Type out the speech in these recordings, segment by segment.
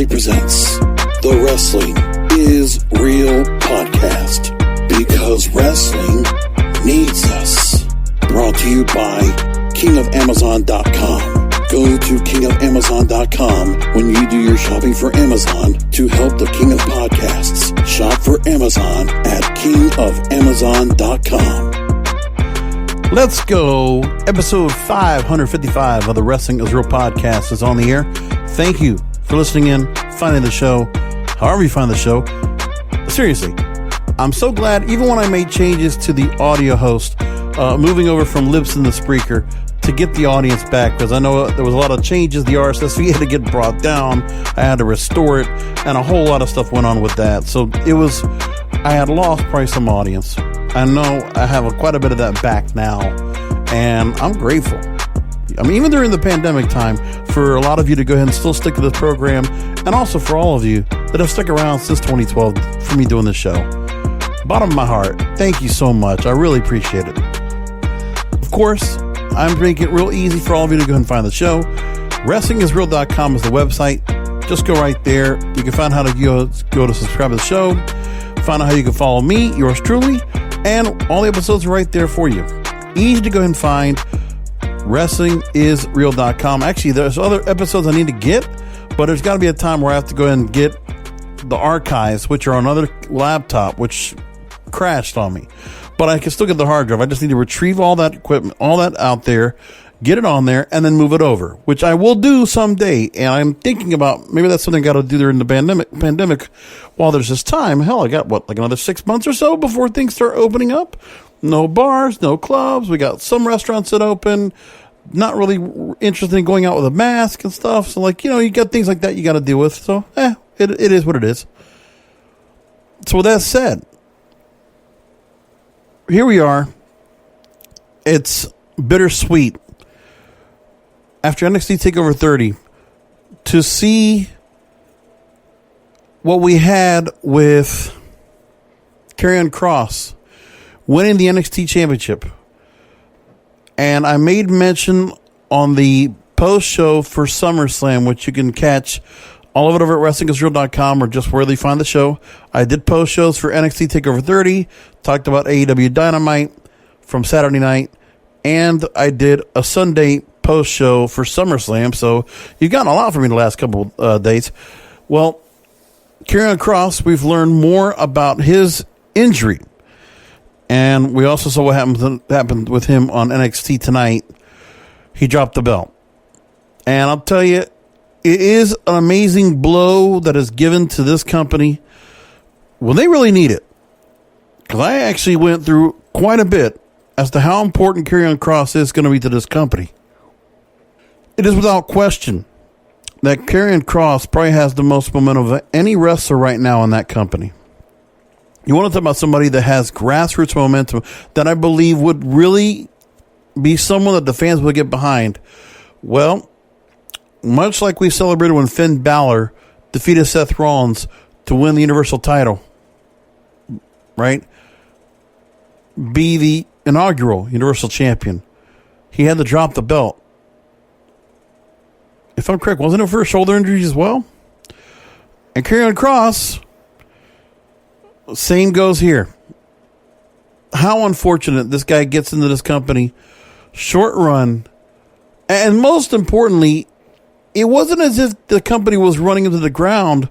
proudly presents the Wrestling is Real podcast, because wrestling needs us. Brought to you by KingofAmazon.com. Go to KingofAmazon.com when you do your shopping for Amazon to help the King of Podcasts. Shop for Amazon at KingofAmazon.com. Let's go. Episode 555 of the Wrestling is Real podcast is on the air. Thank you for listening in, finding the show, however you find the show. Seriously, I'm so glad, even when I made changes to the audio host, moving over from Libsyn to Spreaker to get the audience back, because I know there was a lot of changes. The RSS feed had to get brought down. I had to restore it, and a whole lot of stuff went on with that. So I had lost probably some audience. I know I have quite a bit of that back now, and I'm grateful. I mean, even during the pandemic time, for a lot of you to go ahead and still stick to this program, and also for all of you that have stuck around since 2012 for me doing this show. Bottom of my heart, thank you so much. I really appreciate it. Of course, I'm making it real easy for all of you to go ahead and find the show. WrestlingIsReal.com is the website. Just go right there. You can find how to go to subscribe to the show. Find out how you can follow me, yours truly, and all the episodes are right there for you. Easy to go ahead and find. WrestlingIsReal.com. Actually, there's other episodes I need to get, but there's got to be a time where I have to go ahead and get the archives, which are on another laptop, which crashed on me. But I can still get the hard drive. I just need to retrieve all that equipment, all that out there, get it on there, and then move it over, which I will do someday. And I'm thinking about maybe that's something I got to do during the pandemic while there's this time. Hell, I got like another 6 months or so before things start opening up. No bars, no clubs. We got some restaurants that open. Not really interested in going out with a mask and stuff. So, you got things like that you got to deal with. So, it is what it is. So, with that said, here we are. It's bittersweet. After NXT TakeOver 30, to see what we had with Karrion Kross winning the NXT Championship. And I made mention on the post-show for SummerSlam, which you can catch all of it over at WrestlingIsReal.com or just where they find the show. I did post-shows for NXT TakeOver 30, talked about AEW Dynamite from Saturday night, and I did a Sunday post-show for SummerSlam. So you've gotten a lot from me the last couple days. Well, Karrion Kross, we've learned more about his injury. And we also saw what happened with him on NXT tonight. He dropped the belt. And I'll tell you, it is an amazing blow that is given to this company when they really need it. Because I actually went through quite a bit as to how important Karrion Kross is going to be to this company. It is without question that Karrion Kross probably has the most momentum of any wrestler right now in that company. You want to talk about somebody that has grassroots momentum that I believe would really be someone that the fans would get behind. Well, much like we celebrated when Finn Balor defeated Seth Rollins to win the Universal title, right? Be the inaugural Universal Champion. He had to drop the belt. If I'm correct, wasn't it for a shoulder injury as well? And Karrion Kross, same goes here. How unfortunate this guy gets into this company. Short run. And most importantly, it wasn't as if the company was running into the ground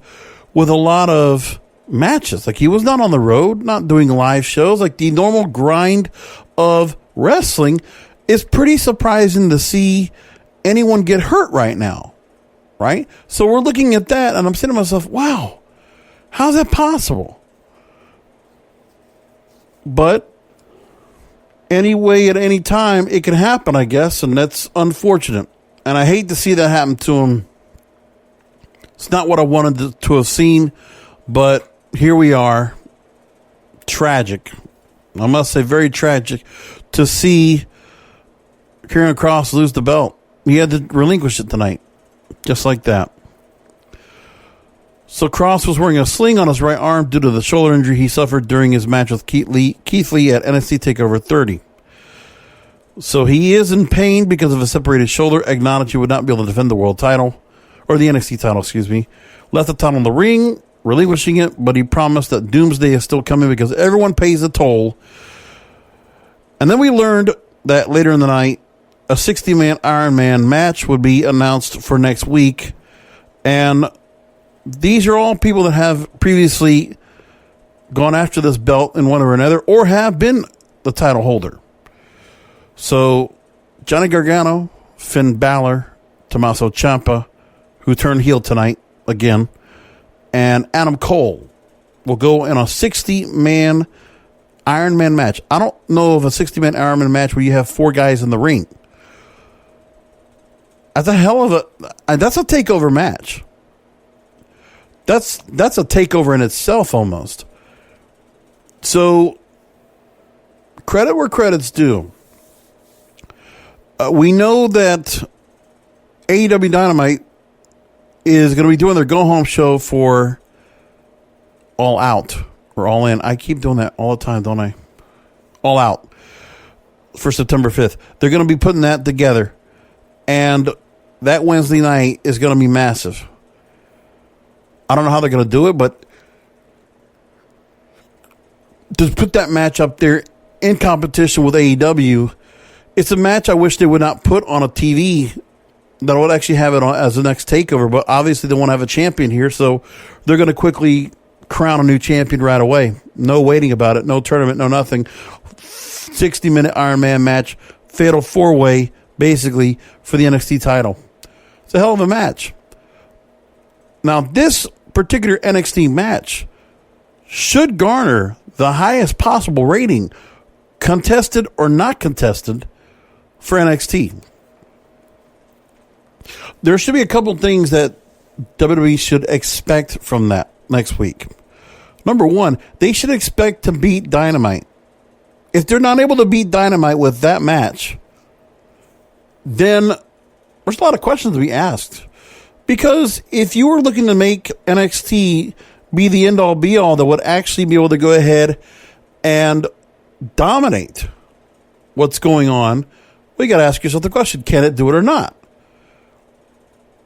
with a lot of matches. Like, he was not on the road, not doing live shows. Like, the normal grind of wrestling is pretty surprising to see anyone get hurt right now. Right? So we're looking at that, and I'm saying to myself, wow, how's that possible? But anyway, at any time, it can happen, I guess, and that's unfortunate. And I hate to see that happen to him. It's not what I wanted to have seen, but here we are. Tragic. I must say, very tragic to see Karrion Kross lose the belt. He had to relinquish it tonight, just like that. So Kross was wearing a sling on his right arm due to the shoulder injury he suffered during his match with Keith Lee at NXT TakeOver 30. So he is in pain because of a separated shoulder. Acknowledged he would not be able to defend the world title, or the NXT title, excuse me. left the title in the ring, relinquishing it, but he promised that Doomsday is still coming because everyone pays a toll. And then we learned that later in the night, a 60-man Iron Man match would be announced for next week. And these are all people that have previously gone after this belt in one way or another, or have been the title holder. So, Johnny Gargano, Finn Balor, Tommaso Ciampa, who turned heel tonight again, and Adam Cole will go in a 60-man Iron Man match. I don't know of a 60-man Iron Man match where you have 4 guys in the ring. That's a hell of that's a takeover match. That's a takeover in itself almost. So, credit where credit's due. We know that AEW Dynamite is going to be doing their go-home show for All Out, or All In. I keep doing that all the time, don't I? All Out for September 5th. They're going to be putting that together. And that Wednesday night is going to be massive. I don't know how they're going to do it, but to put that match up there in competition with AEW, it's a match I wish they would not put on a TV that would actually have it on as the next takeover, but obviously they want to have a champion here, so they're going to quickly crown a new champion right away. No waiting about it, no tournament, no nothing. 60-minute Iron Man match, fatal 4-way, basically, for the NXT title. It's a hell of a match. Now, this particular NXT match should garner the highest possible rating, contested or not contested, for NXT. There should be a couple things that WWE should expect from that next week. Number one, they should expect to beat Dynamite. If they're not able to beat Dynamite with that match, then there's a lot of questions to be asked. Because if you were looking to make NXT be the end-all, be-all that would actually be able to go ahead and dominate what's going on, well, you got to ask yourself the question, can it do it or not?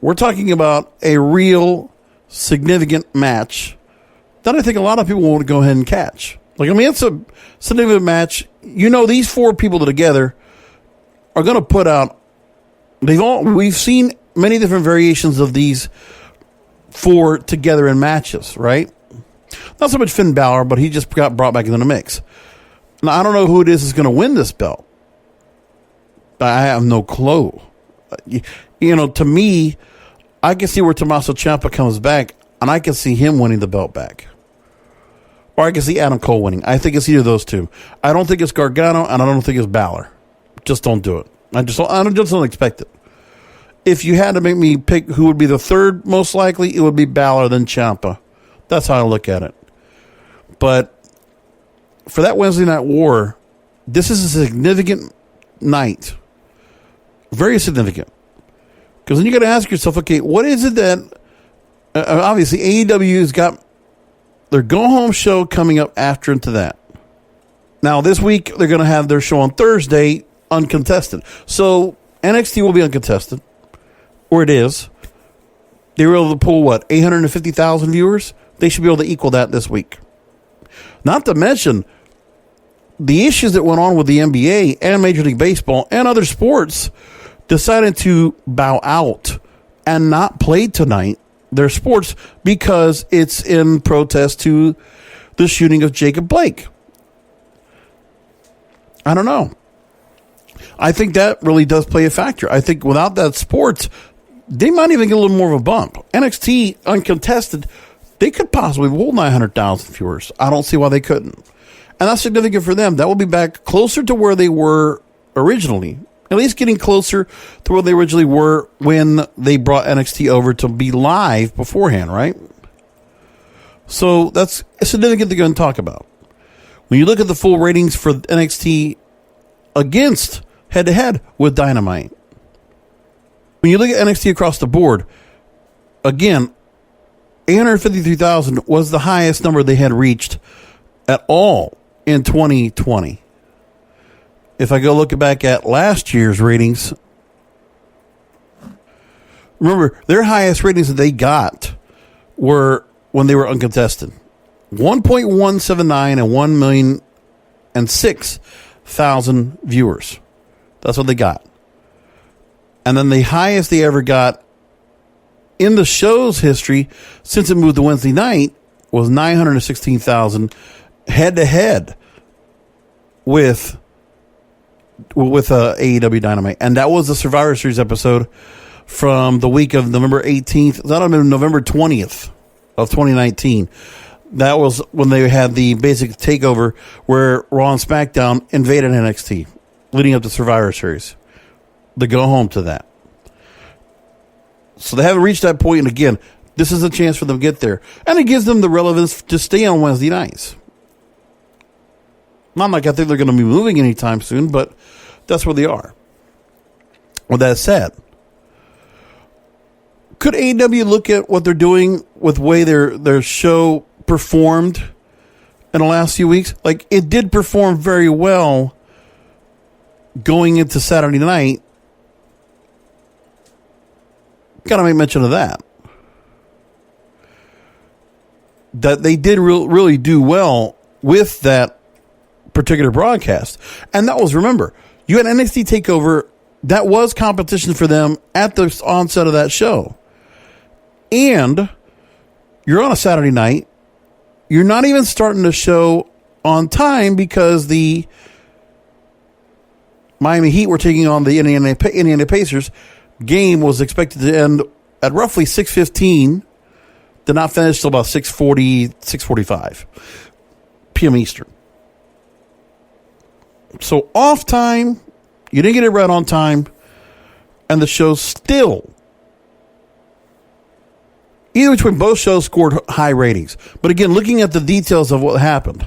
We're talking about a real significant match that I think a lot of people want to go ahead and catch. It's a significant match. These 4 people together are going to put out, we've seen many different variations of these 4 together in matches, right? Not so much Finn Balor, but he just got brought back into the mix. Now, I don't know who it is that's going to win this belt. I have no clue. To me, I can see where Tommaso Ciampa comes back, and I can see him winning the belt back. Or I can see Adam Cole winning. I think it's either of those two. I don't think it's Gargano, and I don't think it's Balor. Just don't do it. I just don't expect it. If you had to make me pick who would be the third most likely, it would be Balor, then Ciampa. That's how I look at it. But for that Wednesday Night War, this is a significant night. Very significant. Because then you got to ask yourself, okay, what is it that... obviously, AEW's got their go-home show coming up after into that. Now, this week, they're going to have their show on Thursday, uncontested. So, NXT will be uncontested. Or it is. They were able to pull, 850,000 viewers? They should be able to equal that this week. Not to mention the issues that went on with the NBA and Major League Baseball and other sports decided to bow out and not play tonight, their sports, because it's in protest to the shooting of Jacob Blake. I don't know. I think that really does play a factor. I think without that sports, they might even get a little more of a bump. NXT, uncontested, they could possibly hold 900,000 viewers. I don't see why they couldn't. And that's significant for them. That will be back closer to where they were originally. At least getting closer to where they originally were when they brought NXT over to be live beforehand, right? So that's significant to go and talk about. When you look at the full ratings for NXT against head-to-head with Dynamite, when you look at NXT across the board, again, 853,000 was the highest number they had reached at all in 2020. If I go look back at last year's ratings, remember, their highest ratings that they got were when they were uncontested. 1.179 and 1,006,000 viewers. That's what they got. And then the highest they ever got in the show's history since it moved to Wednesday night was 916,000 head-to-head with AEW Dynamite. And that was the Survivor Series episode from the week of November 18th. That would have been November 20th of 2019. That was when they had the basic takeover where Raw and SmackDown invaded NXT, leading up to Survivor Series. They go home to that. So they haven't reached that point, and again, this is a chance for them to get there. And it gives them the relevance to stay on Wednesday nights. Not like I think they're going to be moving anytime soon, but that's where they are. With that said, could AEW look at what they're doing with the way their show performed in the last few weeks? Like, it did perform very well going into Saturday night. Got to make mention of that. That they did really do well with that particular broadcast. And that was, remember, you had NXT TakeOver. That was competition for them at the onset of that show. And you're on a Saturday night. You're not even starting the show on time because the Miami Heat were taking on the Indiana Pacers. Game was expected to end at roughly 6:15. Did not finish till about 6:40, 6:45 p.m. Eastern. So off time, you didn't get it right on time, and the show still, either between both shows, scored high ratings. But again, looking at the details of what happened,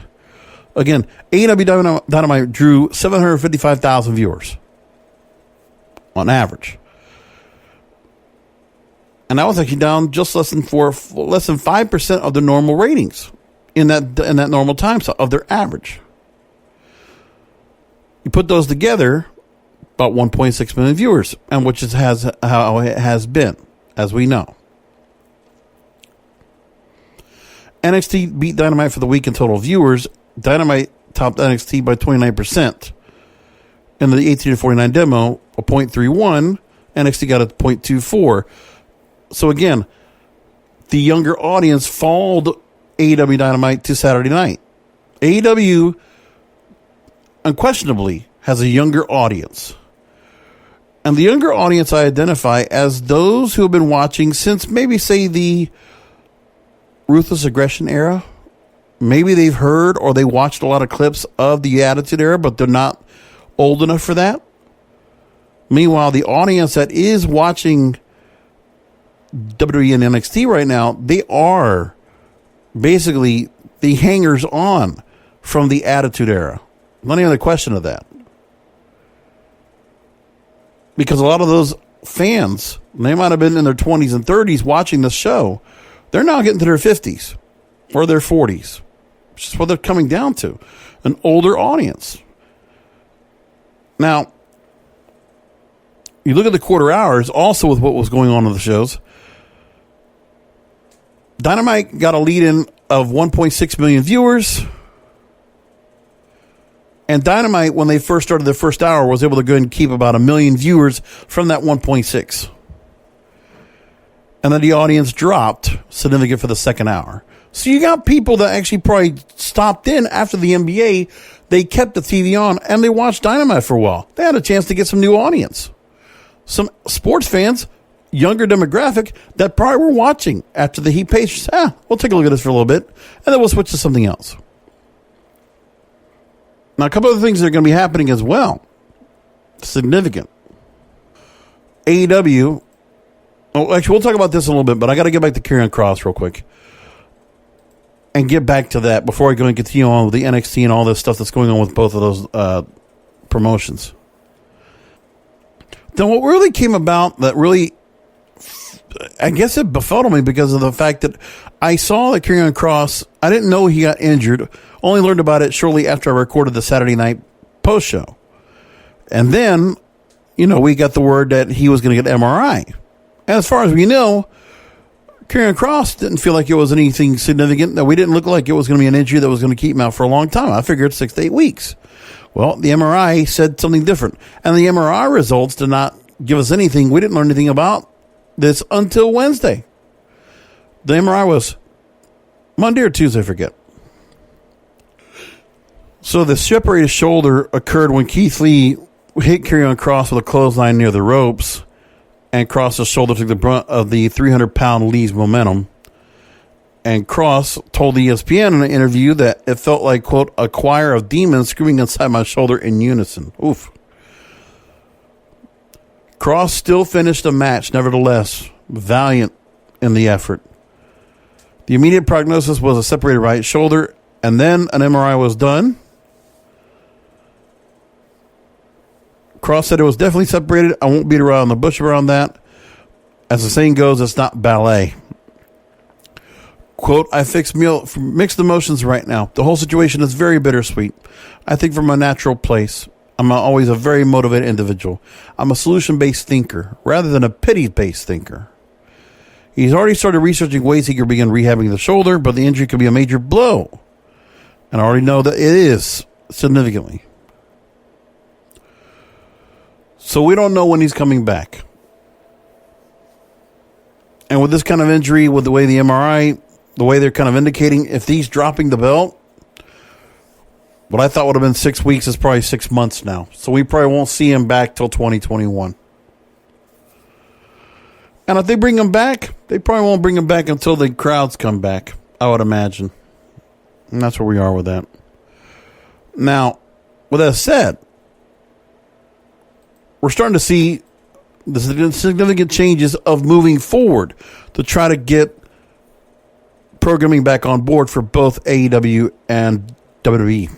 again, AEW Dynamite drew 755,000 viewers on average. And that was actually down just less than 5% of the normal ratings in that normal time of their average. You put those together, about 1.6 million viewers, and which is how it has been, as we know. NXT beat Dynamite for the week in total viewers. Dynamite topped NXT by 29%. In the 18 to 49 demo, a 0.31. NXT got a 0.24. So again, the younger audience followed AEW Dynamite to Saturday night. AEW unquestionably has a younger audience. And the younger audience I identify as those who have been watching since maybe, say, the Ruthless Aggression era. Maybe they've heard or they watched a lot of clips of the Attitude Era, but they're not old enough for that. Meanwhile, the audience that is watching WWE and NXT right now, they are basically the hangers-on from the Attitude Era. Not even a question of that. Because a lot of those fans, they might have been in their 20s and 30s watching the show. They're now getting to their 50s or their 40s. Which is what they're coming down to. An older audience. Now, you look at the quarter hours, also with what was going on in the shows. Dynamite got a lead-in of 1.6 million viewers. And Dynamite, when they first started their first hour, was able to go and keep about 1 million viewers from that 1.6. And then the audience dropped significant for the second hour. So you got people that actually probably stopped in after the NBA. They kept the TV on and they watched Dynamite for a while. They had a chance to get some new audience. Some sports fans, younger demographic, that probably were watching after the Heat Pacers. We'll take a look at this for a little bit, and then we'll switch to something else. Now, a couple of things that are going to be happening as well. Significant. AEW. Oh, actually, we'll talk about this in a little bit, but I got to get back to Karrion Kross real quick. And get back to that before I go and continue on with the NXT and all this stuff that's going on with both of those promotions. Then what really came about that really, I guess it befuddled me because of the fact that I saw that Karrion Kross, I didn't know he got injured, only learned about it shortly after I recorded the Saturday night post show. And then, we got the word that he was going to get MRI. And as far as we know, Karrion Kross didn't feel like it was anything significant. That we didn't look like it was going to be an injury that was going to keep him out for a long time. I figured 6 to 8 weeks. Well, the MRI said something different. And the MRI results did not give us anything. We didn't learn anything about this until Wednesday. The MRI was Monday or Tuesday, I forget. So the separated shoulder occurred when Keith Lee hit Karrion Kross with a clothesline near the ropes, and Kross's shoulder took the brunt of the 300-pound Lee's momentum. And Kross told ESPN in an interview that it felt like, quote, a choir of demons screaming inside my shoulder in unison. Oof. Kross still finished the match, nevertheless, valiant in the effort. The immediate prognosis was a separated right shoulder, and then an MRI was done. Kross said it was definitely separated. I won't beat around the bush around that. As the saying goes, it's not ballet. Quote, I fix mixed emotions right now. The whole situation is very bittersweet. I think from a natural place. I'm always a very motivated individual. I'm a solution-based thinker rather than a pity-based thinker. He's already started researching ways he could begin rehabbing the shoulder, but the injury could be a major blow. And I already know that it is significantly. So we don't know when he's coming back. And with this kind of injury, with the way the MRI, the way they're kind of indicating, if he's dropping the belt, what I thought would have been 6 weeks is probably 6 months now. So we probably won't see him back till 2021. And if they bring him back, they probably won't bring him back until the crowds come back, I would imagine. And that's where we are with that. Now, with that said, we're starting to see the significant changes of moving forward to try to get programming back on board for both AEW and WWE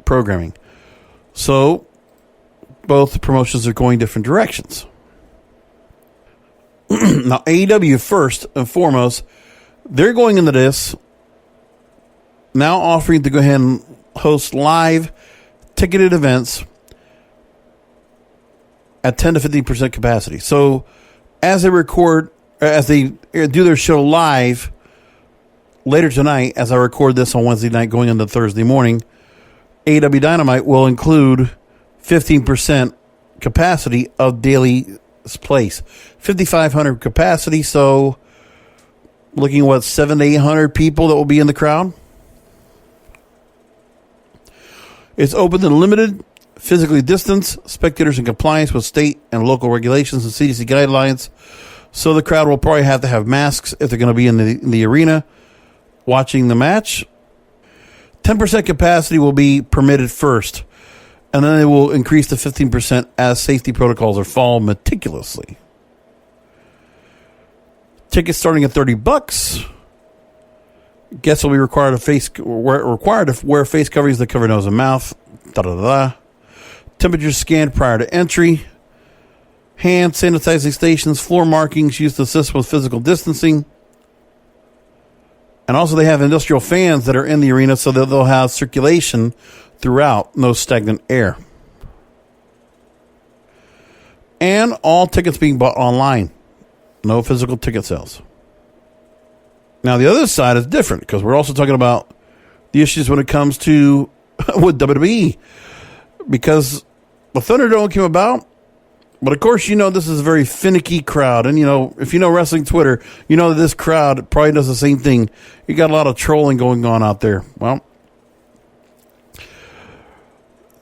programming. So, both promotions are going different directions. Now, AEW, first and foremost, they're going into this now offering to go ahead and host live ticketed events at 10 to 15% capacity. So, as they do their show live later tonight, as I record this on Wednesday night going into Thursday morning, AEW Dynamite will include 15% capacity of daily place. 5,500 capacity, so looking at 700 to 800 people that will be in the crowd. It's open and limited, physically distanced, spectators in compliance with state and local regulations and CDC guidelines. So the crowd will probably have to have masks if they're going to be in the arena watching the match. 10% capacity will be permitted first, and then it will increase to 15% as safety protocols are followed meticulously. Tickets starting at $30. Guests will be required to wear face coverings that cover nose and mouth. Temperature scanned prior to entry. Hand sanitizing stations, floor markings used to assist with physical distancing. And also they have industrial fans that are in the arena so that they'll have circulation throughout, no stagnant air. And all tickets being bought online. No physical ticket sales. Now the other side is different because we're also talking about the issues when it comes to with WWE. Because the ThunderDome came about, but of course, you know, this is a very finicky crowd. And, you know, if you know wrestling Twitter, you know that this crowd probably does the same thing. You got a lot of trolling going on out there. Well,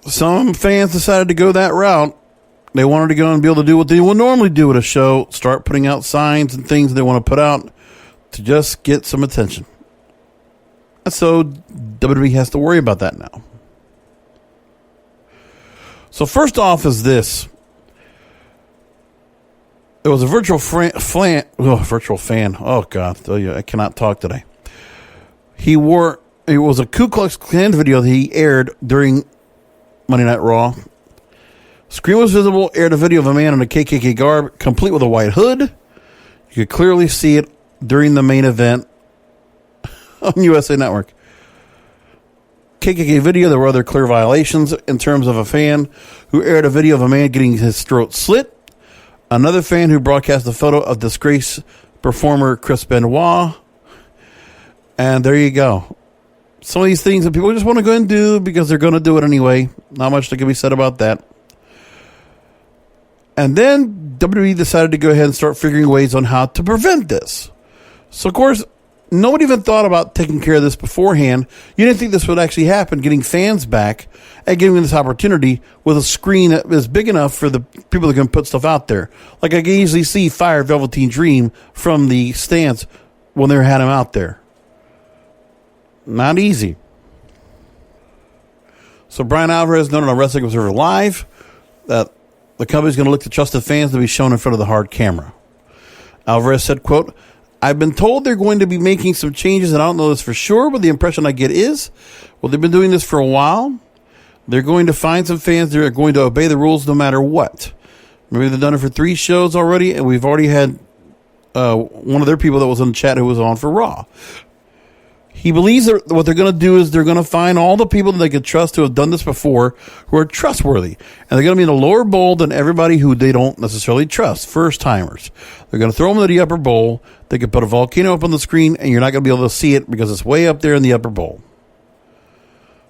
some fans decided to go that route. They wanted to go and be able to do what they would normally do at a show, start putting out signs and things they want to put out to just get some attention. And so WWE has to worry about that now. So first off is this. It was a virtual fan. Oh, God. I cannot talk today. It was a Ku Klux Klan video that he aired during Monday Night Raw. Screen was visible, aired a video of a man in a KKK garb, complete with a white hood. You could clearly see it during the main event on USA Network. KKK video, there were other clear violations in terms of a fan who aired a video of a man getting his throat slit. Another fan who broadcast a photo of disgrace performer Chris Benoit. And there you go. Some of these things that people just want to go and do because they're going to do it anyway. Not much that can be said about that. And then WWE decided to go ahead and start figuring ways on how to prevent this. So, of course, nobody even thought about taking care of this beforehand. You didn't think this would actually happen, getting fans back and giving them this opportunity with a screen that is big enough for the people that can put stuff out there. Like I can easily see Fire Velveteen Dream from the stands when they had him out there. Not easy. So Brian Alvarez noted on Wrestling Observer Live that the company's going to look to trusted fans to be shown in front of the hard camera. Alvarez said, quote, "I've been told they're going to be making some changes, and I don't know this for sure, but the impression I get is, well, they've been doing this for a while. They're going to find some fans that are going to obey the rules no matter what. Maybe they've done it for 3 shows already, and we've already had one of their people that was in the chat who was on for Raw. He believes that what they're going to do is they're going to find all the people that they can trust who have done this before who are trustworthy. And they're going to be in a lower bowl than everybody who they don't necessarily trust, first-timers. They're going to throw them into the upper bowl. They can put a volcano up on the screen, and you're not going to be able to see it because it's way up there in the upper bowl.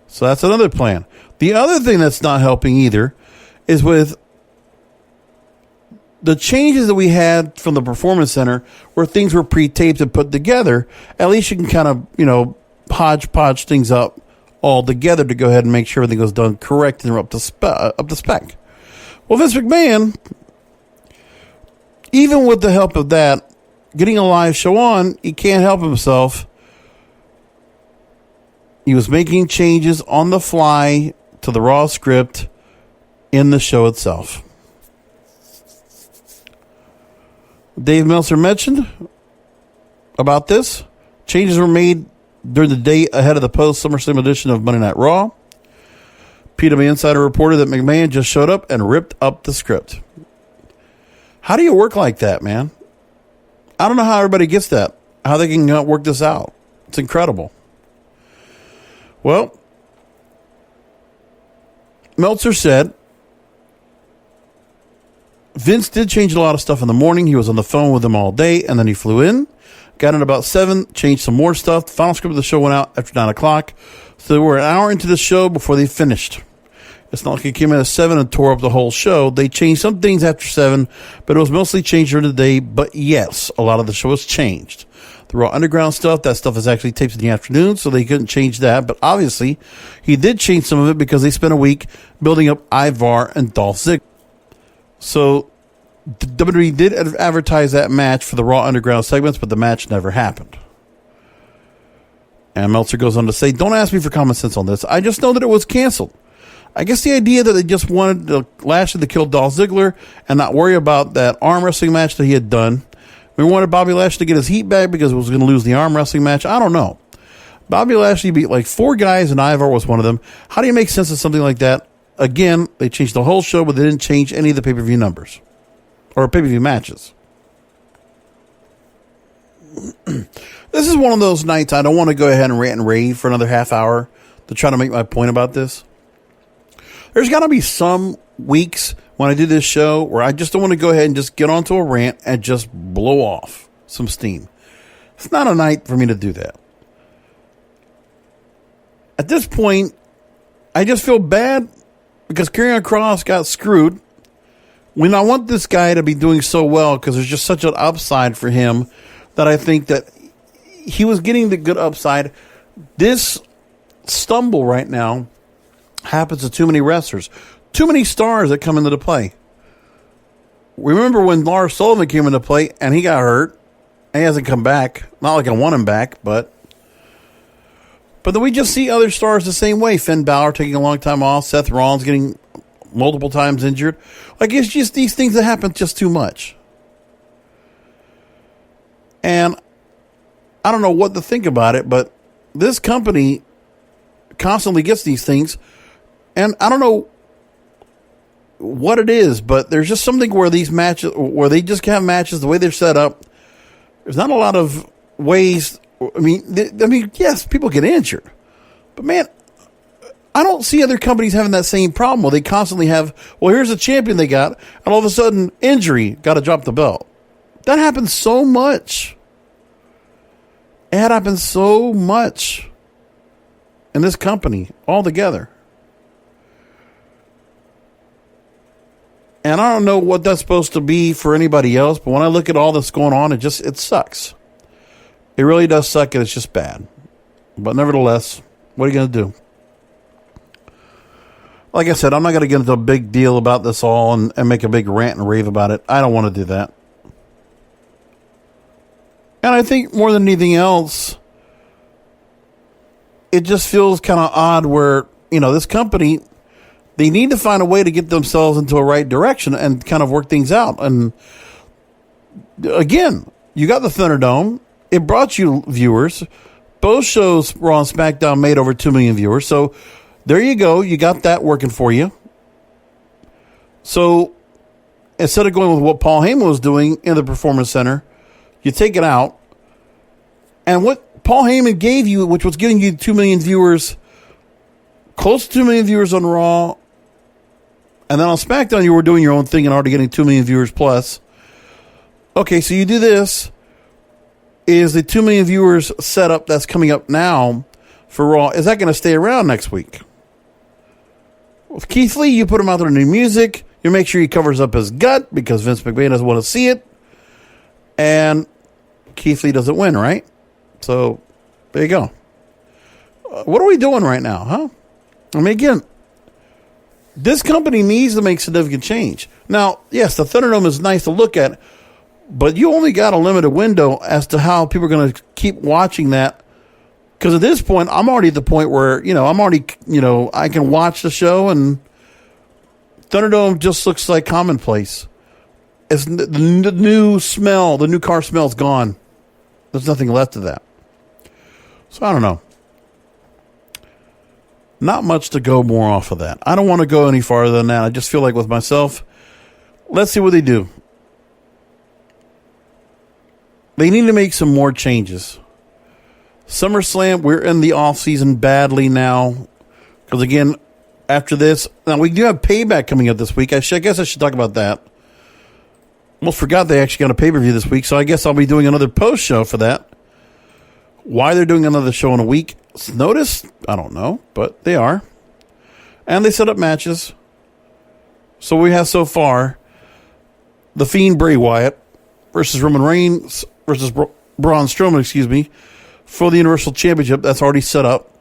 So that's another plan. The other thing that's not helping either is with the changes that we had from the Performance Center where things were pre-taped and put together. At least you can kind of, hodgepodge things up all together to go ahead and make sure everything was done correct and up to spec. Well, Vince McMahon, even with the help of that, getting a live show on, he can't help himself. He was making changes on the fly to the Raw script in the show itself. Dave Meltzer mentioned about this. Changes were made during the day ahead of the post-SummerSlam edition of Monday Night Raw. PW Insider reported that McMahon just showed up and ripped up the script. How do you work like that, man? I don't know how everybody gets that, how they can work this out. It's incredible. Well, Meltzer said Vince did change a lot of stuff in the morning. He was on the phone with them all day, and then he flew in, got in about 7, changed some more stuff. The final script of the show went out after 9 o'clock. So they were an hour into the show before they finished. It's not like he came in at 7 and tore up the whole show. They changed some things after 7, but it was mostly changed during the day. But yes, a lot of the show was changed. The Raw Underground stuff, that stuff is actually taped in the afternoon, so they couldn't change that. But obviously, he did change some of it because they spent a week building up Ivar and Dolph Ziggler. So WWE did advertise that match for the Raw Underground segments, but the match never happened. And Meltzer goes on to say, "Don't ask me for common sense on this. I just know that it was canceled. I guess the idea that they just wanted Lashley to kill Dolph Ziggler and not worry about that arm wrestling match that he had done. We wanted Bobby Lashley to get his heat back because he was going to lose the arm wrestling match. I don't know. Bobby Lashley beat like 4 guys, and Ivar was one of them. How do you make sense of something like that? Again, they changed the whole show, but they didn't change any of the pay-per-view numbers or pay-per-view matches." This is one of those nights I don't want to go ahead and rant and rave for another half hour to try to make my point about this. There's got to be some weeks when I do this show where I just don't want to go ahead and just get onto a rant and just blow off some steam. It's not a night for me to do that. At this point, I just feel bad because Karrion Kross got screwed when I want this guy to be doing so well because there's just such an upside for him that I think that he was getting the good upside. This stumble right now happens to too many wrestlers, too many stars that come into the play. Remember when Lars Sullivan came into play and he got hurt and he hasn't come back. Not like I want him back, but then we just see other stars the same way. Finn Balor taking a long time off. Seth Rollins getting multiple times injured. Like, it's just these things that happen just too much. And I don't know what to think about it, but this company constantly gets these things. And I don't know what it is, but there's just something where these matches, where they just have matches the way they're set up. There's not a lot of ways. I mean, yes, people get injured, but man, I don't see other companies having that same problem where they constantly have, well, here's a champion they got, and all of a sudden, injury, got to drop the belt. That happens so much. It happens so much in this company altogether. And I don't know what that's supposed to be for anybody else, but when I look at all this going on, it sucks. It really does suck, and it's just bad. But nevertheless, what are you going to do? Like I said, I'm not going to get into a big deal about this all and make a big rant and rave about it. I don't want to do that. And I think more than anything else, it just feels kind of odd where, this company, they need to find a way to get themselves into a right direction and kind of work things out. And again, you got the ThunderDome. It brought you viewers. Both shows, Raw and SmackDown, made over 2 million viewers. So there you go. You got that working for you. So instead of going with what Paul Heyman was doing in the Performance Center, you take it out. And what Paul Heyman gave you, which was getting you 2 million viewers, close to 2 million viewers on Raw, and then on SmackDown you were doing your own thing and already getting 2 million viewers plus. Okay, so you do this. Is the 2 million viewers setup that's coming up now for Raw, is that going to stay around next week? With Keith Lee, you put him out there new music. You make sure he covers up his gut because Vince McMahon doesn't want to see it. And Keith Lee doesn't win, right? So, there you go. What are we doing right now, huh? I mean, again, this company needs to make significant change. Now, yes, the ThunderDome is nice to look at, but you only got a limited window as to how people are going to keep watching that. Because at this point, I'm already at the point where, I can watch the show and ThunderDome just looks like commonplace. It's the new smell, the new car smell is gone. There's nothing left of that. So I don't know. Not much to go more off of that. I don't want to go any farther than that. I just feel like with myself, let's see what they do. They need to make some more changes. SummerSlam, we're in the off-season badly now. Because again, after this, now we do have Payback coming up this week. I guess I should talk about that. Almost forgot they actually got a pay-per-view this week, so I guess I'll be doing another post-show for that. Why they're doing another show in a week, notice, I don't know, but they are. And they set up matches. So we have so far the Fiend Bray Wyatt versus Roman Reigns versus Braun Strowman, for the Universal Championship. That's already set up.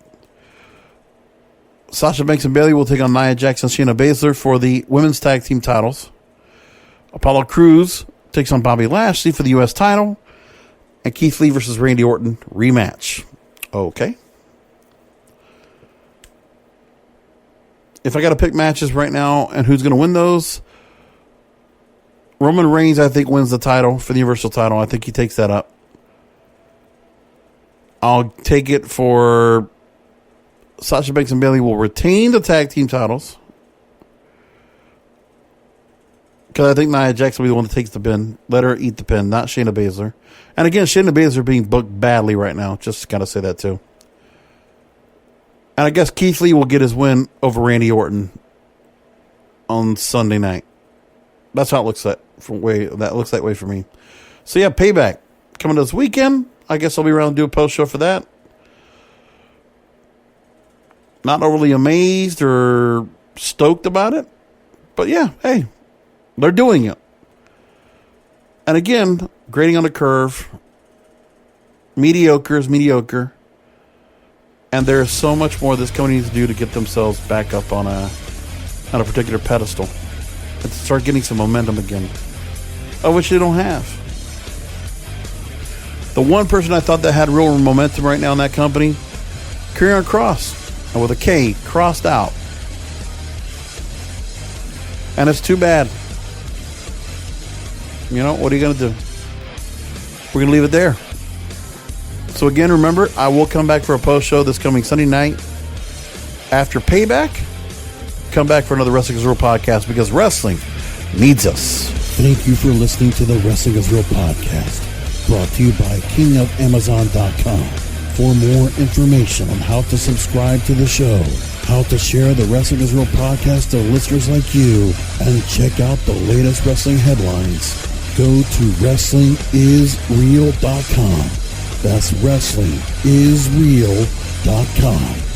Sasha Banks and Bayley will take on Nia Jax and Shayna Baszler for the women's tag team titles. Apollo Crews takes on Bobby Lashley for the U.S. title. And Keith Lee versus Randy Orton rematch. Okay. If I got to pick matches right now and who's going to win those, Roman Reigns, I think, wins the title for the Universal title. I think he takes that up. I'll take it for Sasha Banks and Bayley will retain the tag team titles. Because I think Nia Jax will be the one that takes the pin. Let her eat the pin, not Shayna Baszler. And again, Shayna Baszler being booked badly right now. Just got to say that too. And I guess Keith Lee will get his win over Randy Orton on Sunday night. That's how it looks like. That looks that way for me. So yeah, Payback coming this weekend. I guess I'll be around to do a post show for that. Not overly amazed or stoked about it, but yeah, hey, they're doing it. And again, grading on the curve. Mediocre is mediocre. And there's so much more this company needs to do to get themselves back up on a particular pedestal. And start getting some momentum again. Of which they don't have. The one person I thought that had real momentum right now in that company, Karrion Kross. And with a K, crossed out. And it's too bad. You know, what are you going to do? We're going to leave it there. So again, remember, I will come back for a post show this coming Sunday night after Payback. Come back for another Wrestling is Real podcast because wrestling needs us. Thank you for listening to the Wrestling is Real podcast, brought to you by KingofAmazon.com. For more information on how to subscribe to the show, how to share the Wrestling is Real podcast to listeners like you, and check out the latest wrestling headlines, go to WrestlingIsReal.com. That's WrestlingIsReal.com.